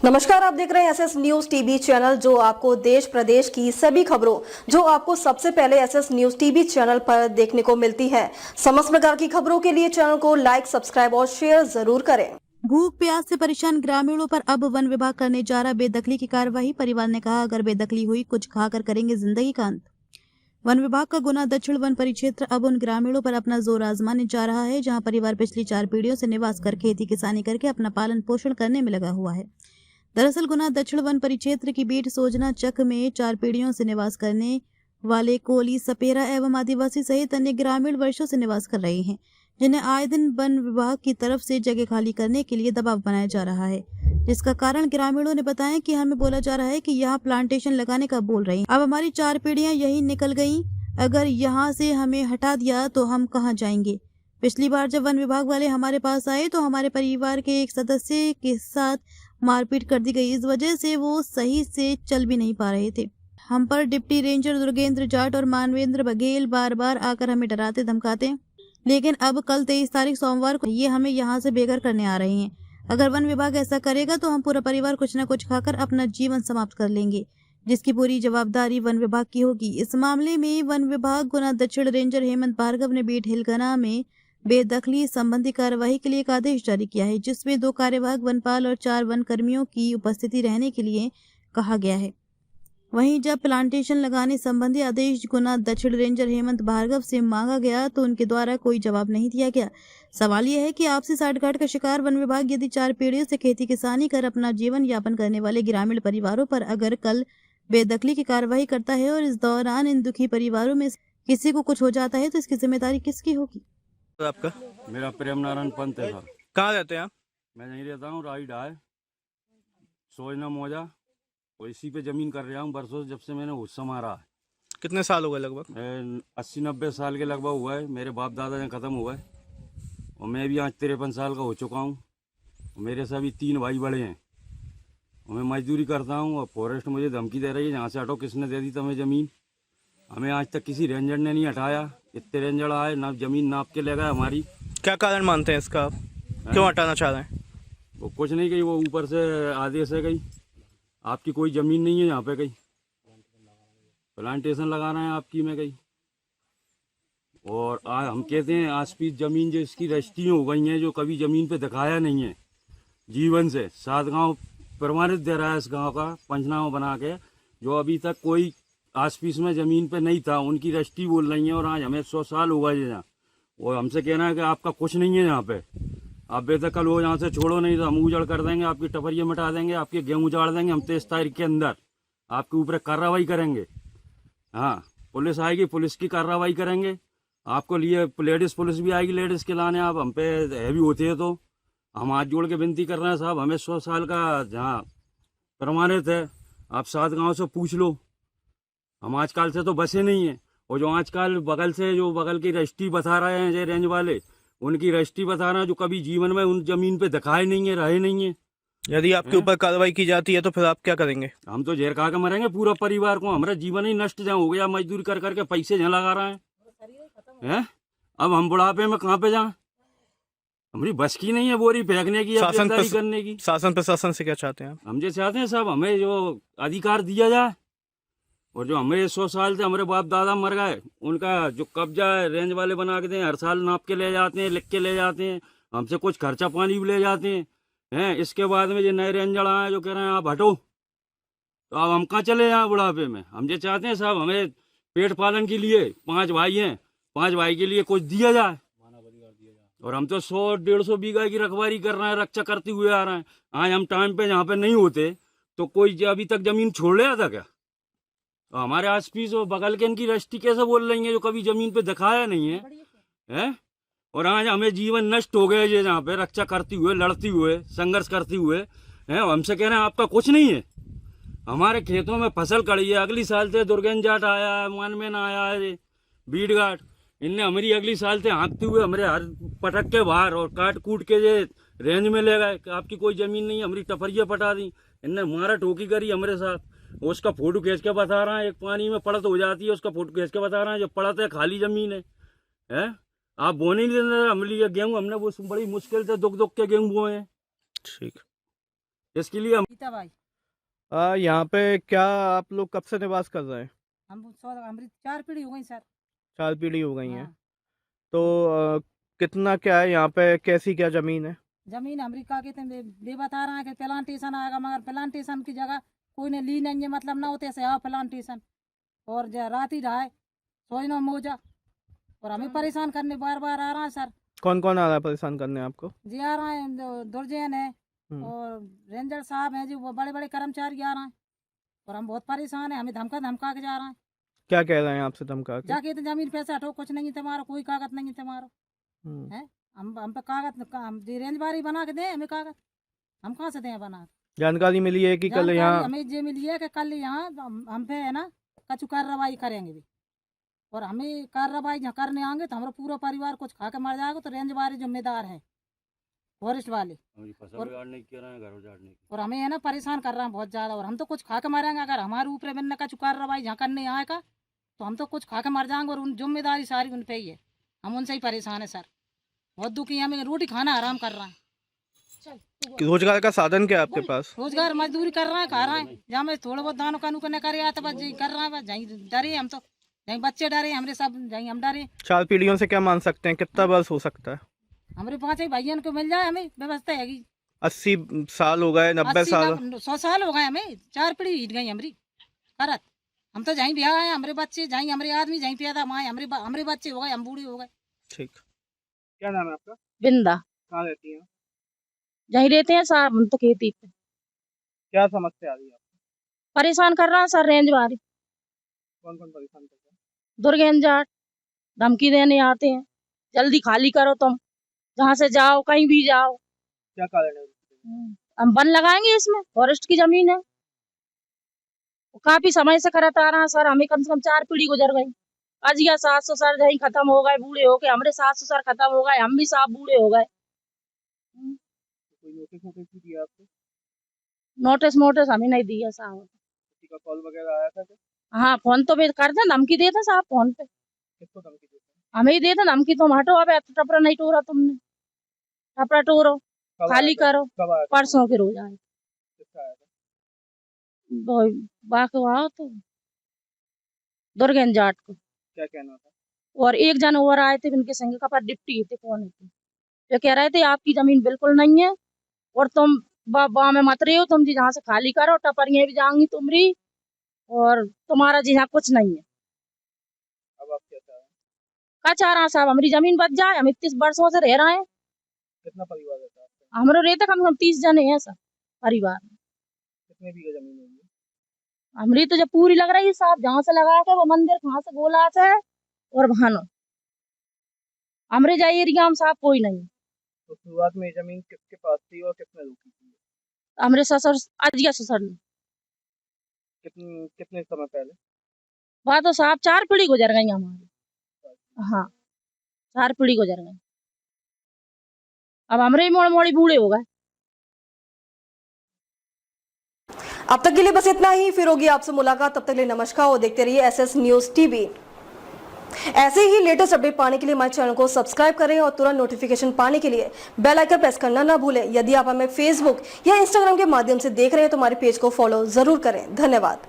नमस्कार, आप देख रहे हैं एसएस न्यूज टीवी चैनल, जो आपको देश प्रदेश की सभी खबरों जो आपको सबसे पहले एसएस न्यूज टीवी चैनल पर देखने को मिलती है। समस्त प्रकार की खबरों के लिए चैनल को लाइक, सब्सक्राइब और शेयर जरूर करें। भूख प्यास से परेशान ग्रामीणों पर अब वन विभाग करने जा रहा बेदखली की कार्रवाई। परिवार ने कहा, अगर बेदखली हुई कुछ खाकर करेंगे जिंदगी का अंत। वन विभाग का गुना दक्षिण वन परिक्षेत्र अब उन ग्रामीणों पर अपना जोर आजमाने जा रहा है, जहां परिवार पिछली 4 पीढ़ियों से निवास कर खेती किसानी करके अपना पालन पोषण करने में लगा हुआ है। दरअसल गुना दक्षिण वन परिक्षेत्र की बीट सोजना चक में 4 पीढ़ियों से निवास करने वाले कोली, सपेरा एवं आदिवासी सहित अन्य ग्रामीण वर्षों से निवास कर रहे हैं, जिन्हें आए दिन वन विभाग की तरफ से जगह खाली करने के लिए दबाव बनाया जा रहा है, जिसका कारण ग्रामीणों ने बताया कि हमें बोला जा रहा है कि यहाँ प्लांटेशन लगाने का बोल रहे हैं। अब हमारी 4 पीढ़ियां यही निकल गई, अगर यहाँ से हमें हटा दिया तो हम कहाँ जाएंगे। पिछली बार जब वन विभाग वाले हमारे पास आए तो हमारे परिवार के एक सदस्य के साथ मारपीट कर दी गई। इस वजह से वो सही से चल भी नहीं पा रहे थे। हम पर डिप्टी रेंजर दुर्गेंद्र जाट और मानवेंद्र बघेल बार बार आकर हमें डराते धमकाते, लेकिन अब कल 23 तारीख सोमवार को ये हमें यहाँ से बेघर करने आ रहे हैं। अगर वन विभाग ऐसा करेगा तो हम पूरा परिवार कुछ न कुछ खाकर अपना जीवन समाप्त कर लेंगे, जिसकी पूरी जवाबदारी वन विभाग की होगी। इस मामले में वन विभाग गुना दक्षिण रेंजर हेमंत भार्गव ने बीट हिलगना में बेदखली संबंधी कार्यवाही के लिए एक आदेश जारी किया है, जिसमें 2 कार्यवाहक वनपाल और 4 वन कर्मियों की उपस्थिति रहने के लिए कहा गया है। वहीं जब प्लांटेशन लगाने संबंधी आदेश गुना दक्षिण रेंजर हेमंत भार्गव से मांगा गया तो उनके द्वारा कोई जवाब नहीं दिया गया। सवाल यह है कि आपसी साठगांठ का शिकार वन विभाग यदि 4 पीढ़ियों से खेती किसानी कर अपना जीवन यापन करने वाले ग्रामीण परिवारों पर अगर कल बेदखली की कार्रवाई करता है और इस दौरान इन दुखी परिवारों में किसी को कुछ हो जाता है तो इसकी जिम्मेदारी किसकी होगी। तो आपका मेरा प्रेम नारायण पंत है सर। कहाँ रहते हैं आप? मैं नहीं रहता हूँ, राई डाय सोजना मौजा, और इसी पे ज़मीन कर रहा हूँ बरसों से, जब से मैंने होश संभाला है। कितने साल हो गए लगभग? 80-90 साल के लगभग हुआ है। मेरे बाप दादा ने ख़त्म हुआ है और मैं भी आज 53 साल का हो चुका हूँ। मेरे से अभी 3 भाई बड़े हैं और मैं मजदूरी करता हूँ और फॉरेस्ट मुझे धमकी दे रही है, यहाँ से हटो, किसने दे दी तुम्हें ज़मीन। हमें आज तक किसी रेंजर ने नहीं हटाया। इतने रेंजर आए ना, ज़मीन नाप के ले गए हमारी। क्या कारण मानते हैं इसका आप? क्यों हटाना चाह रहे हैं? वो कुछ नहीं गई, वो ऊपर से आदेश है गई, आपकी कोई ज़मीन नहीं है यहाँ पे, कहीं प्लांटेशन लगा रहे हैं आपकी में गई। और हम कहते हैं आसपीस ज़मीन जो इसकी रजिस्ट्रियाँ हो गई हैं, जो कभी ज़मीन पे दिखाया नहीं है जीवन से। 7 गांव प्रमाणित दे रहा है इस गांव का पंचनामा बना के, जो अभी तक कोई आसपीस में ज़मीन पे नहीं था, उनकी रजिस्ट्री बोल रही है। और आज हमें 100 साल हो गए यहाँ, और हमसे कहना है कि आपका कुछ नहीं है यहाँ पे, आप बेदखल हो, यहाँ से छोड़ो, नहीं तो हम उजड़ कर देंगे, आपकी टपरियाँ मिटा देंगे, आपके गेहूँ उजाड़ देंगे। हम 23 तारीख के अंदर आपके ऊपर कार्रवाई करेंगे। हाँ, पुलिस आएगी, पुलिस की कार्रवाई करेंगे। आपको लिए लेडीज़ पुलिस भी आएगी, लेडीज़ के लाने आप हम पे हैवी होते हैं तो हम हाथ जोड़ के विनती कर रहे हैं साहब, हमें 100 साल का जहाँ प्रमाणित है, आप 7 गाँव से पूछ लो। हम आजकल से तो बसे नहीं हैं, और जो आजकल बगल से जो बगल की रजिस्ट्री बता रहे हैं ये रेंज वाले, उनकी रजिस्ट्री बता रहे हैं जो कभी जीवन में उन जमीन पे दिखाए नहीं है, रहे नहीं है। यदि आपके ऊपर कार्रवाई की जाती है तो फिर आप क्या करेंगे? हम तो जहर खा के मरेंगे पूरा परिवार को। हमारा जीवन ही नष्ट जहाँ हो गया, मजदूरी कर करके पैसे जहाँ लगा रहे हैं। अब हम बुढ़ापे में कहाँ पे जाएं? हमारी बस की नहीं है बोरी फेंकने की या करने की। शासन प्रशासन से क्या चाहते हैं आप? हम जो चाहते हैं साहब, हमें जो अधिकार दिया जाए, और जो हमें 100 साल से हमारे बाप दादा मर गए, उनका जो कब्जा है रेंज वाले बना के दें। हर साल नाप के ले जाते हैं, लिख के ले जाते हैं, हमसे कुछ खर्चा पानी भी ले जाते हैं। इसके बाद में जो नए रेंजर आए जो कह रहे हैं आप हटो, तो अब हम कहाँ चले जाएं बुढ़ापे में। हम जो चाहते हैं साहब, हमें पेट पालन के लिए 5 भाई हैं, 5 भाई के लिए कुछ दिया जाए। और हम तो 100-150 बीघा की रखवारी कर रहे हैं, रक्षा करते हुए आ रहे हैं। आज हम टाइम पे जहाँ पे नहीं होते तो कोई अभी तक जमीन छोड़ लिया था क्या? तो हमारे आसपीस और बगल के इनकी रजिस्ट्री कैसे बोल रही है जो कभी जमीन पे दिखाया नहीं है, हैं? और आज हमें जीवन नष्ट हो गया ये, जहाँ पे रक्षा करते हुए, लड़ते हुए, संघर्ष करते हुए हैं। हमसे कह रहे हैं आपका कुछ नहीं है। हमारे खेतों में फसल कड़ी है, अगली साल से दुर्गेंद्र जाट आया है, मानवेन आया है, बीट घाट, इनने हमारी अगली साल से हाँकते हुए हमारे हर पटक के बाहर और काट कूट के ये रेंज में ले गए। आपकी कोई जमीन नहीं है, हमारी टपरियाँ पटा दी, इनने मारा टोकी करी हमारे साथ। उसका फोटो खींच के बता रहा है, एक पानी में पड़त हो जाती है, उसका फोटो खींच के बता रहा है, जो पड़त है खाली जमीन है। आप बोने नहीं देते। हम लिए गेहूँ, हमने वो बड़ी मुश्किल से दुख के गेहूँ बोए हैं। ठीक। इसके लिए गीता भाई यहाँ पे क्या आप लोग कब से निवास कर रहे हैं? हमारी 4 पीढ़ी हो गई सर। 4 पीढ़ी हो गई हैं। हाँ। तो कितना क्या है यहाँ पे, कैसी क्या ज़मीन है? जमीन अमेरिका के वे बता रहा है कि प्लांटेशन आएगा, मगर प्लांटेशन की जगह कोई ने ली नहीं है। मतलब ना होते से आओ प्लांटेशन और रात ही रहा है सोचना मोजा, और हमें परेशान करने बार बार आ रहा है सर। कौन कौन आ रहा है परेशान करने आपको? जी आ रहा है, दुर्जैन है और रेंजर साहब हैं, जो वो बड़े बड़े कर्मचारी आ रहे हैं, और हम बहुत परेशान हैं। हमें धमका धमका के जा रहा है। क्या कह रहे हैं आपसे धमका के? जाके तो जमीन पैसे हटो, कुछ नहीं तुम्हारा, कोई कागज नहीं तुम्हारा हम्म। है। हम पे कागज हम जी रेंज बारी बना के दें हमें कागज, हम कहाँ से दें बना के? जानकारी मिली है कि कल जानकारी यहाँ हमें ये मिली है कि कल यहाँ हम पे है ना कछु कार्रवाई करेंगे भी, और हमें कार्रवाई जहाँ करने आएंगे तो हमारा पूरा परिवार कुछ खा के मर जाएगा। तो रेंज वाले जिम्मेदार है, फॉरेस्ट वाले, हमारी फसल उजाड़ने की कह रहे हैं, घर उजाड़ने की। और हमें है ना परेशान कर रहे हैं बहुत ज़्यादा, और हम तो कुछ खा के मरेंगे। अगर हमारे ऊपर बनने का कार्रवाई जहाँ करने आएगा तो हम तो कुछ खा के मर जाएंगे, और उन जिम्मेदारी सारी उन पे ही है। हम उनसे ही परेशान है सर, बहुत दुखी है। हमें रोटी खाना आराम कर रहे हैं। रोजगार का साधन क्या है आपके पास? रोजगार मजदूरी कर रहे हैं, खा रहे हैं। जहाँ में थोड़ा बहुत दानों कानू करने करे आता बस यही कर रहे हैं। बस यही डरे हम, तो यही बच्चे डरे हमारे, सब यही हम डरे। 4 पीढ़ियों से क्या मान सकते हैं, कितना वर्ष हो सकता है? हमारे 5 ही भाइयों को मिल जाए हमें व्यवस्था हैगी। 80 साल हो गए, 90 साल? 100 साल हो गए हमें, 4 पीढ़ी हिट गई हमारी करत। हम तो जहीं ब्याह है, हमारे बच्चे जहीं, हमारे आदमी जहीं पैदा माए, हमारे बच्चे हो गए, हम बूढ़े हो गए। ठीक। क्या नाम है आपका? बिंदा। कहाँ रहती हैं? यहीं रहते हैं साहब, हम तो खेती पे। क्या समस्या आ रही है आपको? परेशान कर रहा है सर रेंज वाले। कौन कौन परेशान कर रहा है? दुर्गेन जाट धमकी देने आते हैं, जल्दी खाली करो तुम, जहाँ से जाओ कहीं भी जाओ। क्या कारण है उसके? हम वन लगाएंगे, इसमें फॉरेस्ट की जमीन है। वो काफी समय से करत आ रहा है सर, हमें कम से कम 4 पीढ़ी गुजर गई। अजिया सास ससुर जहीं खत्म हो गए, बूढ़े हो गए, हमारे सास ससुर खत्म हो गए, हम भी साहब बूढ़े हो गए। कोई नोटिस वोटिस भी दिया आपको? नोटिस हमें नहीं दिया साहब। किसी का कॉल वगैरह आया था क्या? हाँ, फोन तो करते धमकी देते साहब, फोन पे किसको धमकी देते हैं? हमें ही देते धमकी, तुम हटो, अब टपरा नहीं टोरा तुमने, टपरा टोरो, कब खाली आया था? करो। कब आया था? परसों के रोज आए। किसका आया था? बाकवा तो दुर्गेन जाट को, क्या कहना था? और एक जन और आए थे, इनके संग का पर डिप्टी थे, कौन थे, जो कह रहे थे आपकी जमीन बिल्कुल नहीं है, और तुम बा में मत रहे हो, तुम जी जहाँ से खाली करो, टपरियां भी जाएंगी तुमरी, और तुम्हारा जी यहाँ कुछ नहीं है। अब आप क्या चाह रहे हैं? क्या चाह रहा साहब, हमारी जमीन बच जाए। हम 31 वर्षों से रह रहे हैं। कितना परिवार रहता है आपका? हमारे रहते कम से कम 30 जने हैं सर परिवार में। कितने बीघा जमीन होगी? हमारी तो जब पूरी लग रही है साहब, जहाँ से लगा के वो मंदिर, कहाँ से गोला से और भानो, हमारे जा एरिया में साहब कोई नहीं। तो शुरुआत में ये जमीन किसके पास थी और किसने रोकी थी? हमारे ससुर, अजिया ससुर ने। कितने समय पहले? बात तो साहब 4 पीढ़ी गुजर गई हमारी। हाँ, 4 पीढ़ी गुजर गई। अब हमारे ही मोड़ी बूढ़े हो गए। अब तक के लिए बस इतना ही, फिर होगी आपसे मुलाकात। तब तक के लिए नमस्कार और देखते रहिए एसएस न्यूज टीवी। ऐसे ही लेटेस्ट अपडेट पाने के लिए हमारे चैनल को सब्सक्राइब करें और तुरंत नोटिफिकेशन पाने के लिए बेल आइकन प्रेस करना ना भूलें। यदि आप हमें फेसबुक या इंस्टाग्राम के माध्यम से देख रहे हैं तो हमारे पेज को फॉलो जरूर करें। धन्यवाद।